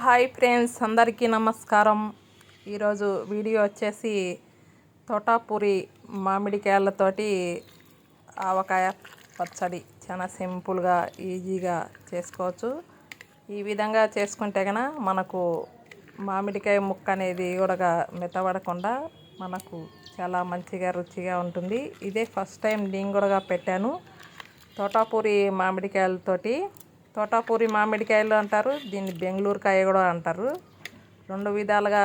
Hi friends, అందరికీ నమస్కారం. ఈరోజు వీడియో వచ్చేసి తోటాపూరి మామిడికాయలతోటి ఆవకాయ పచ్చడి చాలా సింపుల్గా ఈజీగా చేసుకోవచ్చు. ఈ విధంగా చేసుకుంటే కనుక మనకు మామిడికాయ ముక్క అనేది కూడా మెత్తబడకుండా మనకు చాలా మంచిగా రుచిగా ఉంటుంది. ఇదే ఫస్ట్ టైం నేను కూడా పెట్టాను. తోటాపూరి మామిడికాయలతోటి తోటాపూరి మామిడికాయలు అంటారు, దీన్ని బెంగళూరు కాయ కూడా అంటారు. రెండు విధాలుగా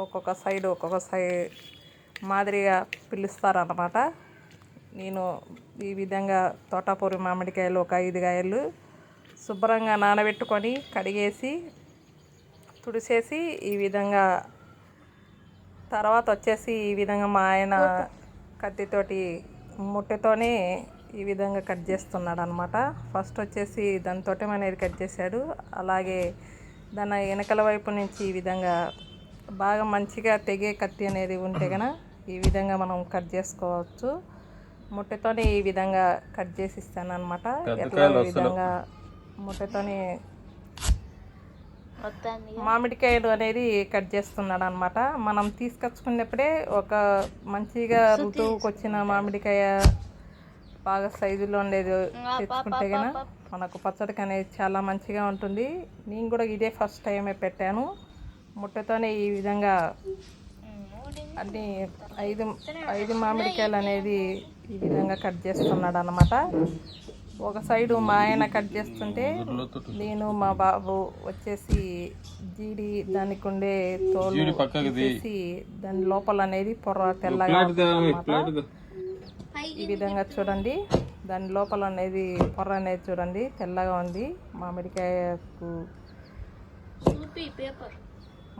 ఒక్కొక్క సైడ్ మాదిరిగా పిలుస్తారు అన్నమాట. నేను ఈ విధంగా తోటాపూరి మామిడికాయలు ఒక 5 కాయలు శుభ్రంగా నానబెట్టుకొని కడిగేసి తుడిసేసి ఈ విధంగా తర్వాత వచ్చేసి ఈ విధంగా మా ఆయన కత్తితోటి ముట్టెతోనే ఈ విధంగా కట్ చేస్తున్నాడు అనమాట. ఫస్ట్ వచ్చేసి దాని తొటెం అనేది కట్ చేశాడు. అలాగే దాని వెనకల వైపు నుంచి ఈ విధంగా బాగా మంచిగా తెగే కత్తి అనేది ఉంటే కనుక ఈ విధంగా మనం కట్ చేసుకోవచ్చు. ముట్టెతోనే ఈ విధంగా కట్ చేసి ఇస్తాను అనమాట. ఎట్లా ఈ విధంగా ముట్టెతోనే మామిడికాయలు అనేది కట్ చేస్తున్నాడు అనమాట. మనం తీసుకొచ్చుకున్నప్పుడే ఒక మంచిగా ఋతువుకి వచ్చిన మామిడికాయ బాగా సైజులో ఉండేది తెచ్చుకుంటే కనుక మనకు పచ్చడికి అనేది చాలా మంచిగా ఉంటుంది. నేను కూడా ఇదే ఫస్ట్ టైమే పెట్టాను. ముట్టెతోనే ఈ విధంగా అన్ని 5 మామిడికాయలు అనేది ఈ విధంగా కట్ చేస్తున్నాడు అన్నమాట. ఒక సైడు మా ఆయన కట్ చేస్తుంటే నేను మా బాబు వచ్చేసి జీడి దానికి ఉండే తోలు తీసి దాని లోపల అనేది పొర తెల్లగా అన్నమాట. ఈ విధంగా చూడండి, దాని లోపల అనేది పొర అనేది చూడండి తెల్లగా ఉంది. మామిడికాయకు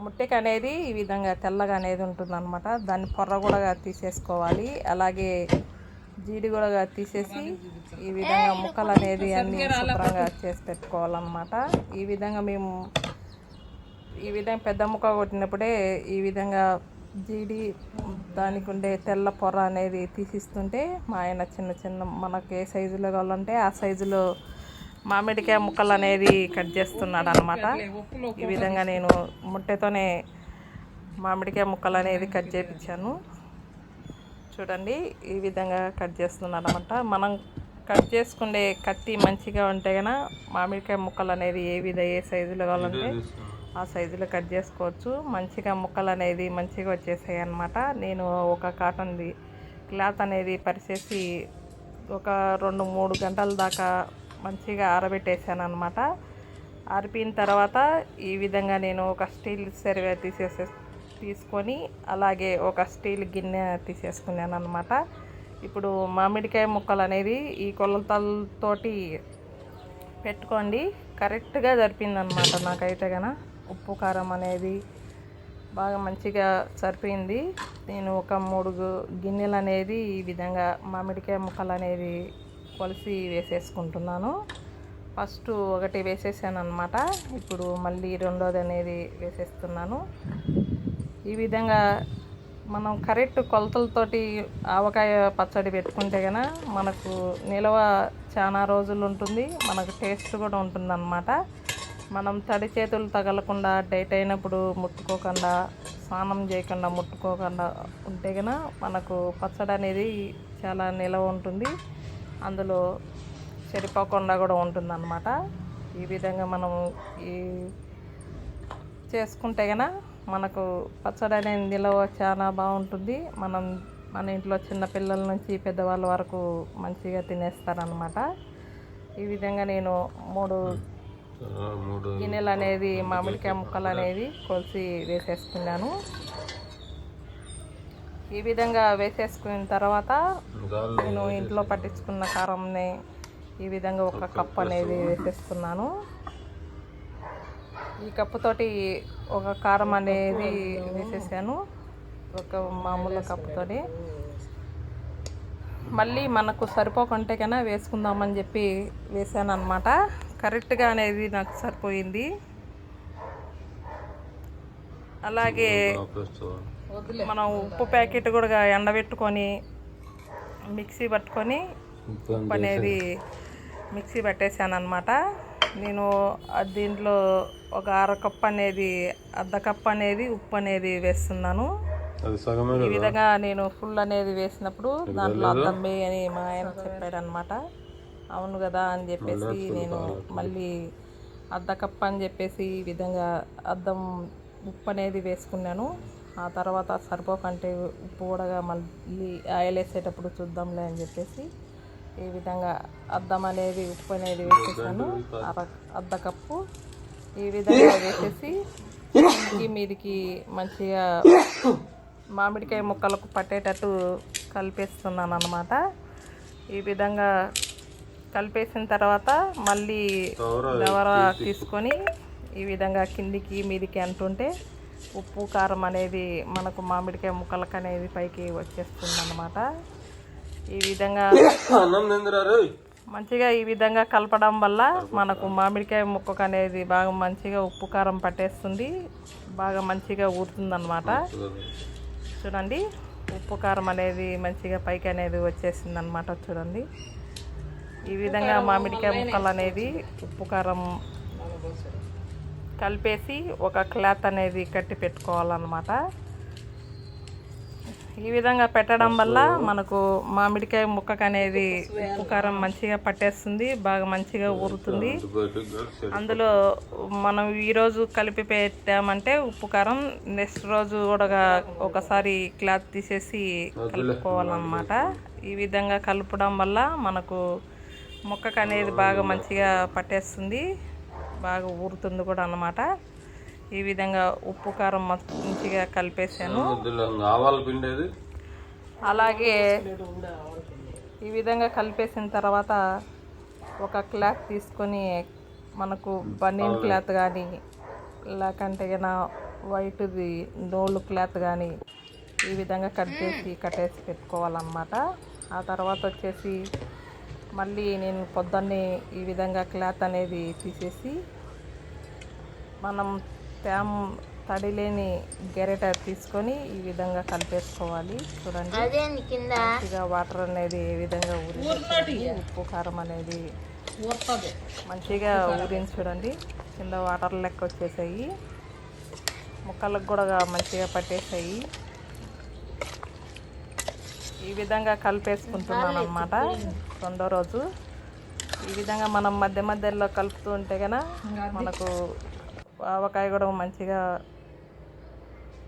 ముట్టెకి అనేది ఈ విధంగా తెల్లగా అనేది ఉంటుంది అనమాట. దాన్ని పొర కూడా తీసేసుకోవాలి. అలాగే జీడి కూడా తీసేసి ఈ విధంగా ముక్కలు అనేది అన్నీ శుభ్రంగా చేసి పెట్టుకోవాలన్నమాట. ఈ విధంగా మేము ఈ విధంగా పెద్ద ముక్క కొట్టినప్పుడే ఈ విధంగా జీడి దానికి ఉండే తెల్ల పొర అనేది తీసిస్తుంటే మా ఆయన చిన్న మనకు ఏ సైజులో కావాలంటే ఆ సైజులో మామిడికాయ ముక్కలు అనేది కట్ చేస్తున్నాడు అనమాట. ఈ విధంగా నేను ముట్టెతోనే మామిడికాయ ముక్కలు అనేది కట్ చేయించాను. చూడండి, ఈ విధంగా కట్ చేస్తున్నాడు అనమాట. మనం కట్ చేసుకునే కత్తి మంచిగా ఉంటే కనుక మామిడికాయ ముక్కలు అనేది ఏ సైజులో కావాలంటే ఆ సైజులో కట్ చేసుకోవచ్చు. మంచిగా ముక్కలు అనేది మంచిగా వచ్చేసాయి అన్నమాట. నేను ఒక కాటన్ది క్లాత్ అనేది పరిచేసి ఒక 2-3 గంటల దాకా మంచిగా ఆరబెట్టేసాను అనమాట. ఆరిపోయిన తర్వాత ఈ విధంగా నేను ఒక స్టీల్ సర్వే తీసుకొని అలాగే ఒక స్టీల్ గిన్నె తీసేసుకున్నాను అనమాట. ఇప్పుడు మామిడికాయ ముక్కలు అనేది ఈ కొలతలతోటి పెట్టుకోండి. కరెక్ట్గా సరిపోయిందనమాట. నాకైతే కనుక ఉప్పు కారం అనేది బాగా మంచిగా సరిపోయింది. నేను ఒక 3 గిన్నెలు అనేది ఈ విధంగా మామిడికాయ ముక్కలు అనేది కొలిసి వేసేసుకుంటున్నాను. ఫస్ట్ ఒకటి వేసేసాను అనమాట. ఇప్పుడు మళ్ళీ రెండోది అనేది వేసేస్తున్నాను. ఈ విధంగా మనం కరెక్ట్ కొలతలతోటి ఆవకాయ పచ్చడి పెట్టుకుంటే కనుక మనకు నిల్వ చాలా రోజులు ఉంటుంది. మనకు టేస్ట్ కూడా ఉంటుంది అన్నమాట. మనం తడి చేతులు తగలకుండా డైట్ అయినప్పుడు ముట్టుకోకుండా స్నానం చేయకుండా ముట్టుకోకుండా ఉంటే కనుక మనకు పచ్చడి అనేది చాలా నిల్వ ఉంటుంది. అందులో చెడిపోకుండా కూడా ఉంటుంది అన్నమాట. ఈ విధంగా మనం ఈ చేసుకుంటే కనుక మనకు పచ్చడి అనేది నిల్వ చాలా బాగుంటుంది. మన ఇంట్లో చిన్నపిల్లల నుంచి పెద్దవాళ్ళ వరకు మంచిగా తినేస్తారనమాట. ఈ విధంగా నేను 3 గిన్నెలు అనేది మామిడికాయ ముక్కలు అనేది కొలిసి వేసేసుకున్నాను. ఈ విధంగా వేసేసుకున్న తర్వాత నేను ఇంట్లో పట్టించుకున్న కారంని ఈ విధంగా ఒక కప్పు అనేది వేసేస్తున్నాను. ఈ కప్పుతోటి ఒక కారం అనేది వేసేసాను, ఒక మామూలు కప్పుతోటి. మళ్ళీ మనకు సరిపోకుంటే కన్నా వేసుకుందామని చెప్పి వేసాను అనమాట. కరెక్ట్గా అనేది నాకు సరిపోయింది. అలాగే మనం ఉప్పు ప్యాకెట్ కూడా ఎండబెట్టుకొని మిక్సీ పట్టుకొని ఉప్పు అనేది మిక్సీ పట్టేసాను అనమాట. నేను దీంట్లో ఒక అరకప్పు అనేది అర్ధకప్పు అనేది ఉప్పు అనేది వేస్తున్నాను. ఈ విధంగా నేను ఫుల్ అనేది వేసినప్పుడు దాంట్లో అద్దం వేయి అని మా ఆయన చెప్పాడు అనమాట. అవును కదా అని చెప్పేసి నేను మళ్ళీ అర్ధకప్పు అని చెప్పేసి ఈ విధంగా అద్దం ఉప్పు అనేది వేసుకున్నాను. ఆ తర్వాత సరిపోకంటే ఉప్పు కూడా మళ్ళీ ఆయిల్ వేసేటప్పుడు చూద్దాంలే అని చెప్పేసి ఈ విధంగా అద్దం అనేది ఉప్పు అనేది వేసేసాను. అర్ధకప్పు ఈ విధంగా వేసేసి మీదికి మంచిగా మామిడికాయ ముక్కలకు పట్టేటట్టు కలిపేస్తున్నాను అన్నమాట. ఈ విధంగా కలిపేసిన తర్వాత మళ్ళీ దవర తీసుకొని ఈ విధంగా కిందికి మీదికి అంటుంటే ఉప్పు కారం అనేది మనకు మామిడికాయ ముక్కలకు అనేది పైకి వచ్చేస్తుంది అన్నమాట. ఈ విధంగా మంచిగా ఈ విధంగా కలపడం వల్ల మనకు మామిడికాయ ముక్కకు అనేది బాగా మంచిగా ఉప్పు కారం పట్టేస్తుంది, బాగా మంచిగా ఊరుతుంది అన్నమాట. చూడండి ఉప్పు కారం అనేది మంచిగా పైకి అనేది వచ్చేసింది అన్నమాట. చూడండి ఈ విధంగా మామిడికాయ ముక్కలు అనేది ఉప్పు కారం కలిపేసి ఒక క్లాత్ అనేది కట్టి పెట్టుకోవాలన్నమాట. ఈ విధంగా పెట్టడం వల్ల మనకు మామిడికాయ ముక్కకు అనేది ఉప్పు కారం మంచిగా పట్టేస్తుంది, బాగా మంచిగా ఊరుతుంది. అందులో మనం ఈరోజు కలిపి పెట్టామంటే ఉప్పు కారం నెక్స్ట్ రోజు కూడా ఒకసారి క్లాత్ తీసేసి కలుపుకోవాలన్నమాట. ఈ విధంగా కలపడం వల్ల మనకు ముక్కకు అనేది బాగా మంచిగా పట్టేస్తుంది, బాగా ఊరుతుంది కూడా అన్నమాట. ఈ విధంగా ఉప్పు కారం మంచిగా కలిపేసాను. అలాగే ఈ విధంగా కలిపేసిన తర్వాత ఒక క్లాత్ తీసుకొని మనకు బనీన్ క్లాత్ కానీ లేకంటే వైట్ది నూలు క్లాత్ కానీ ఈ విధంగా కట్టేసి పెట్టుకోవాలన్నమాట. ఆ తర్వాత వచ్చేసి మళ్ళీ నేను పొద్దున్నే ఈ విధంగా క్లాత్ అనేది తీసేసి మనం తడి లేని గెరెట తీసుకొని ఈ విధంగా కలిపేసుకోవాలి. చూడండి మంచిగా వాటర్ అనేది ఏ విధంగా ఉప్పు కారం అనేది మంచిగా ఊరింది. చూడండి కింద వాటర్ లెక్క వచ్చేసాయి, ముక్కలకు కూడా మంచిగా పట్టేసాయి. ఈ విధంగా కలిపేసుకుంటున్నాను అన్నమాట. రెండో రోజు ఈ విధంగా మనం మధ్య మధ్యలో కలుపుతూ ఉంటే కనుక మనకు ఆవకాయ కూడా మంచిగా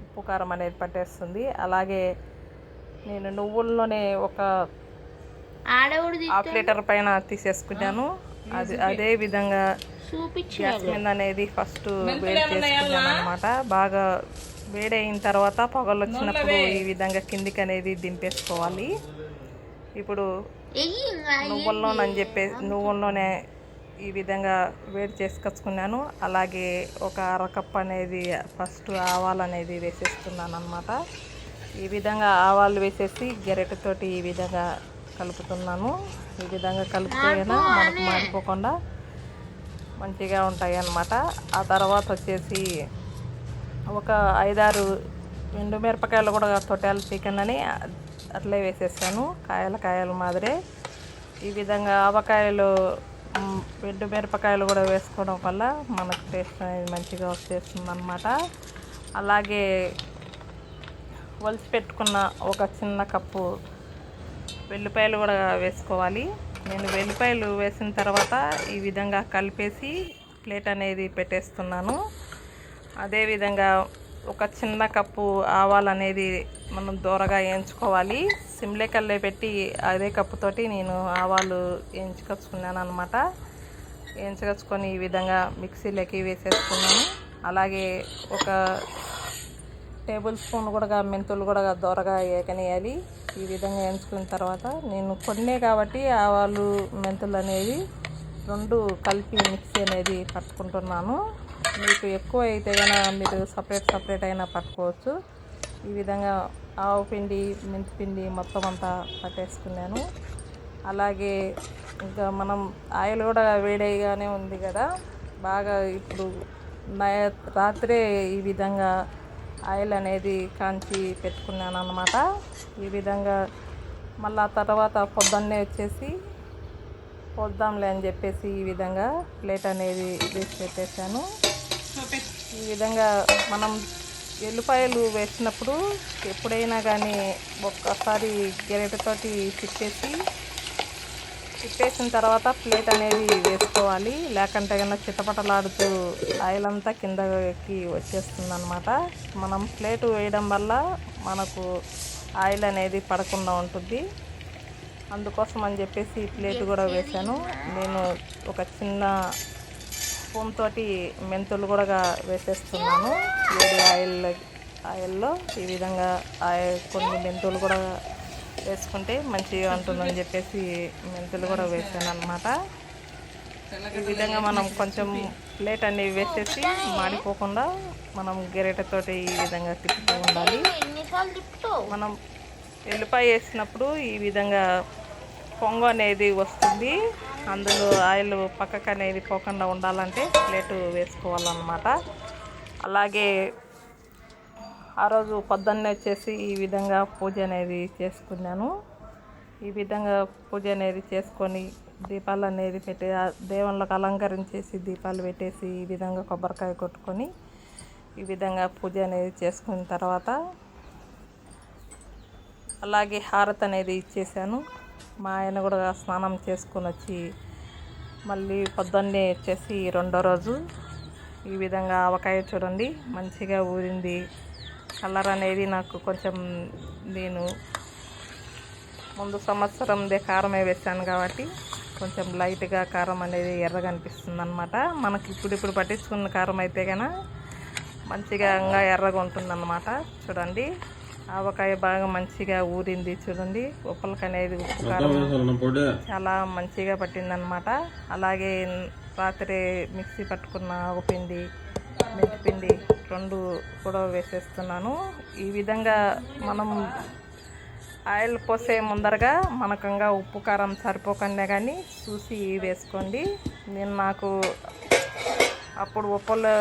ఉప్పు కారం అనేది పట్టేస్తుంది. అలాగే నేను నువ్వుల్లోనే ఒక 1/2 లీటర్ పైన తీసేసుకున్నాను. అదే విధంగా గ్యాస్ మీద అనేది ఫస్ట్ వేడి చేసుకున్నాను అన్నమాట. బాగా వేడైన తర్వాత పొగలు వచ్చినప్పుడు ఈ విధంగా కిందికి అనేది దింపేసుకోవాలి. ఇప్పుడు నువ్వుల్లోనే ఈ విధంగా వేడి చేసుకొచ్చుకున్నాను. అలాగే ఒక అరకప్పు అనేది ఫస్ట్ ఆవాలు అనేది వేసేస్తున్నాను అన్నమాట. ఈ విధంగా ఆవాలు వేసేసి గెరెటతోటి ఈ విధంగా కలుపుతున్నాను. ఈ విధంగా కలిపితే మనకు మాడిపోకుండా మంచిగా ఉంటాయి అన్నమాట. ఆ తర్వాత వచ్చేసి ఒక 5-6 ఎండుమిరపకాయలు కూడా తొట్టాలు చికెన్ అని అట్లే వేసేసాను, కాయలు మాదిరే. ఈ విధంగా ఆవకాయలు ఎండుమిరపకాయలు కూడా వేసుకోవడం వల్ల మనకు టేస్ట్ అనేది మంచిగా వచ్చేస్తుంది అన్నమాట. అలాగే ఒలిచి పెట్టుకున్న ఒక చిన్న కప్పు వెల్లిపాయలు కూడా వేసుకోవాలి. నేను వెల్లిపాయలు వేసిన తర్వాత ఈ విధంగా కలిపేసి ప్లేట్ అనేది పెట్టేస్తున్నాను. అదేవిధంగా ఒక చిన్న కప్పు ఆవాలు అనేది మనం దూరగా వేయించుకోవాలి. సిమ్లేకల్లే పెట్టి అదే కప్పుతోటి నేను ఆవాలు వేయించుకొచ్చుకున్నాను అన్నమాట. వేయించుకొచ్చుకొని ఈ విధంగా మిక్సీలోకి వేసేసుకున్నాను. అలాగే ఒక టేబుల్ స్పూన్ కూడా మెంతులు కూడా దూరగా వేయకనేయాలి. ఈ విధంగా వేయించుకున్న తర్వాత నేను కొన్నే కాబట్టి ఆవాలు మెంతులు అనేవి 2 కలిపి మిక్సీ అనేది పట్టుకుంటున్నాను. మీకు ఎక్కువ అయితే కనుక మీరు సపరేట్ అయినా పట్టుకోవచ్చు. ఈ విధంగా ఆవు పిండి మెంతిపిండి మొత్తం అంతా పట్టేసుకున్నాను. అలాగే ఇంకా మనం ఆయిల్ కూడా వేడిగానే ఉంది కదా, బాగా ఇప్పుడు రాత్రే ఈ విధంగా ఆయిల్ అనేది కాంచి పెట్టుకున్నాను అన్నమాట. ఈ విధంగా మళ్ళీ తర్వాత పొద్దున్నే వచ్చేసి పోద్దాంలే అని చెప్పేసి ఈ విధంగా ప్లేట్ అనేది వేసి పెట్టేశాను. ఈ విధంగా మనం ఎల్లిపాయలు వేసినప్పుడు ఎప్పుడైనా కానీ ఒక్కసారి గరిటెతోటి తిప్పేసిన తర్వాత ప్లేట్ అనేది వేసుకోవాలి. లేకంటే కన్నా చిటపటలాడుతూ ఆయిల్ అంతా కిందకి వచ్చేస్తుంది అన్నమాట. మనం ప్లేట్ వేయడం వల్ల మనకు ఆయిల్ అనేది పడకుండా ఉంటుంది. అందుకోసం అని చెప్పేసి ప్లేట్ కూడా వేసాను. నేను ఒక చిన్న స్పూన్ తోటి మెంతులు కూడా వేసేస్తున్నాను వేడి ఆయిల్లో. ఈ విధంగా కొన్ని మెంతులు కూడా వేసుకుంటే మంచిగా ఉంటుందని చెప్పేసి మెంతులు కూడా వేసాను అన్నమాట. ఈ విధంగా మనం కొంచెం ప్లేట్ అనేవి వేసేసి మాడిపోకుండా మనం గరిటెతోటి ఈ విధంగా తిప్పుతూ ఉండాలి. మనం ఎల్లిపాయ వేసినప్పుడు ఈ విధంగా పొంగు అనేది వస్తుంది. అందులో ఆయిల్ పక్కకు అనేది పోకుండా ఉండాలంటే ప్లేటు వేసుకోవాలన్నమాట. అలాగే ఆ రోజు పొద్దున్నే వచ్చేసి ఈ విధంగా పూజ అనేది చేసుకున్నాను. ఈ విధంగా పూజ అనేది చేసుకొని దీపాలు అనేది పెట్టి దేవుళ్ళకు అలంకరించేసి దీపాలు పెట్టేసి ఈ విధంగా కొబ్బరికాయ కొట్టుకొని ఈ విధంగా పూజ అనేది చేసుకున్న తర్వాత అలాగే హారతి అనేది ఇచ్చేసాను. మా ఆయన కూడా స్నానం చేసుకొని వచ్చి మళ్ళీ పొద్దున్నే వచ్చేసి రెండో రోజు ఈ విధంగా ఆవకాయ చూడండి మంచిగా ఊరింది. కలర్ అనేది నాకు కొంచెం నేను ముందు సంవత్సరందే కారమే వేసాను కాబట్టి కొంచెం లైట్గా కారం అనేది ఎర్రగా అనిపిస్తుంది అన్నమాట. మనకి ఇప్పుడు పట్టించుకున్న కారం అయితే కన్నా మంచిగా ఎర్రగా ఉంటుందన్నమాట. చూడండి ఆవకాయ బాగా మంచిగా ఊరింది చూడండి. ఉప్పలకి అనేది ఉప్పు కారం చాలా మంచిగా పట్టిందనమాట. అలాగే రాత్రి మిక్సీ పట్టుకున్న ఆవపిండి మెంతిపిండి రెండు కూడా వేసేస్తున్నాను. ఈ విధంగా మనం ఆయిల్ పోసే ముందరగా మనకంగా ఉప్పు కారం సరిపోకుండా కానీ చూసి వేసుకోండి. నాకు అప్పుడు ఉప్పులు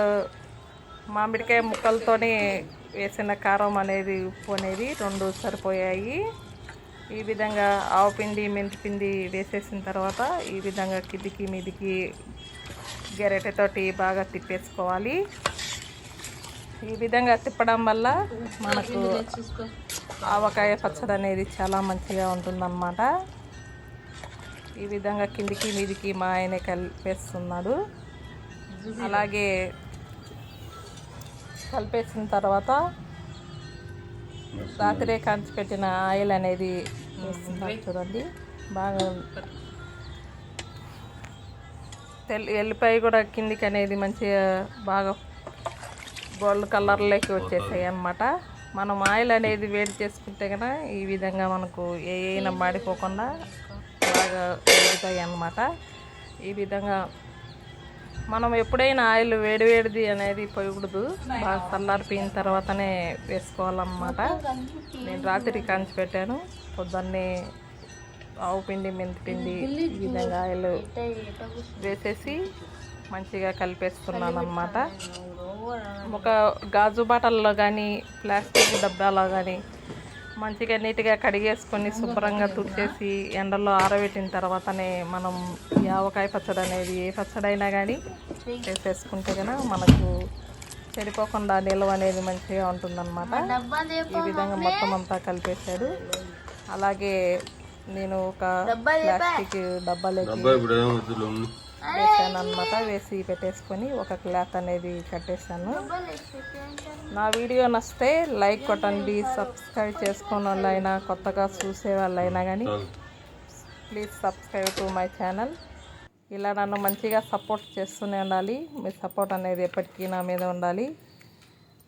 మామిడికాయ ముక్కలతోనే వేసిన కారం అనేది ఉప్పు అనేది రెండు సరిపోయాయి. ఈ విధంగా ఆవపిండి మెంతిపిండి వేసేసిన తర్వాత ఈ విధంగా కిందికి మీదికి గరిటెతోటి బాగా తిప్పేసుకోవాలి. ఈ విధంగా తిప్పడం వల్ల మనకు ఆవకాయ పచ్చడి అనేది చాలా మంచిగా ఉంటుందన్నమాట. ఈ విధంగా కిందికి మీదికి మా ఆయన కలిపేస్తున్నాడు. అలాగే కలిపేసిన తర్వాత రాత్రే కాంచి పెట్టిన ఆయిల్ అనేది వేస్తున్నారు చూడండి. బాగా ఎల్లిపాయ కూడా కిందికి అనేది మంచిగా బాగా గోల్డ్ కలర్లోకి వచ్చేసాయి అన్నమాట. మనం ఆయిల్ అనేది వేడి చేసుకుంటే కనుక ఈ విధంగా మనకు ఏమైనా మాడిపోకుండా బాగా వేగుతాయి అన్నమాట. ఈ విధంగా మనం ఎప్పుడైనా ఆయిల్ వేడిది అనేది పోయకూడదు. బాగా చల్లారిపోయిన తర్వాతనే వేసుకోవాలన్నమాట. నేను రాత్రి కాంచి పెట్టాను. పొద్దున్నే ఆవుపిండి మెంతిపిండి ఈ విధంగా ఆయిల్ వేసేసి మంచిగా కలిపేస్తున్నాను అన్నమాట. ఒక గాజు బాటల్లో కానీ ప్లాస్టిక్ డబ్బాలో కానీ మంచిగా నీట్గా కడిగేసుకొని శుభ్రంగా తుడిచేసి ఎండలో ఆరబెట్టిన తర్వాతనే మనం ఈ ఆవకాయ పచ్చడి అనేది ఏ పచ్చడి అయినా కానీ చేసేసుకుంటే కనుక మనకు చెడిపోకుండా నిల్వ అనేది మంచిగా ఉంటుందన్నమాట. ఈ విధంగా మొత్తం అంతా కలిపేశాడు. అలాగే నేను ఒక ప్లాస్టిక్ డబ్బాలోకి వేసాను అన్నమాట. వేసి పెట్టేసుకొని ఒక క్లాత్ అనేది కట్టేసాను. నా వీడియో నచ్చితే లైక్ కొట్టండి. సబ్స్క్రైబ్ చేసుకున్న వాళ్ళైనా కొత్తగా చూసే వాళ్ళైనా కానీ please subscribe to my channel. ఇలా నన్ను మంచిగా సపోర్ట్ చేస్తూనే ఉండాలి. మీ సపోర్ట్ అనేది ఎప్పటికీ నా మీద ఉండాలి.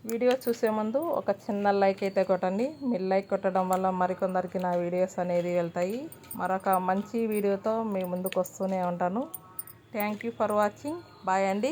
వీడియో చూసే ముందు ఒక చిన్న లైక్ అయితే కొట్టండి. మీరు లైక్ కొట్టడం వల్ల మరికొందరికి నా వీడియోస్ అనేది వెళ్తాయి. మరొక మంచి వీడియోతో మీ ముందుకు వస్తూనే ఉంటాను. Thank you for watching. Bye అండి.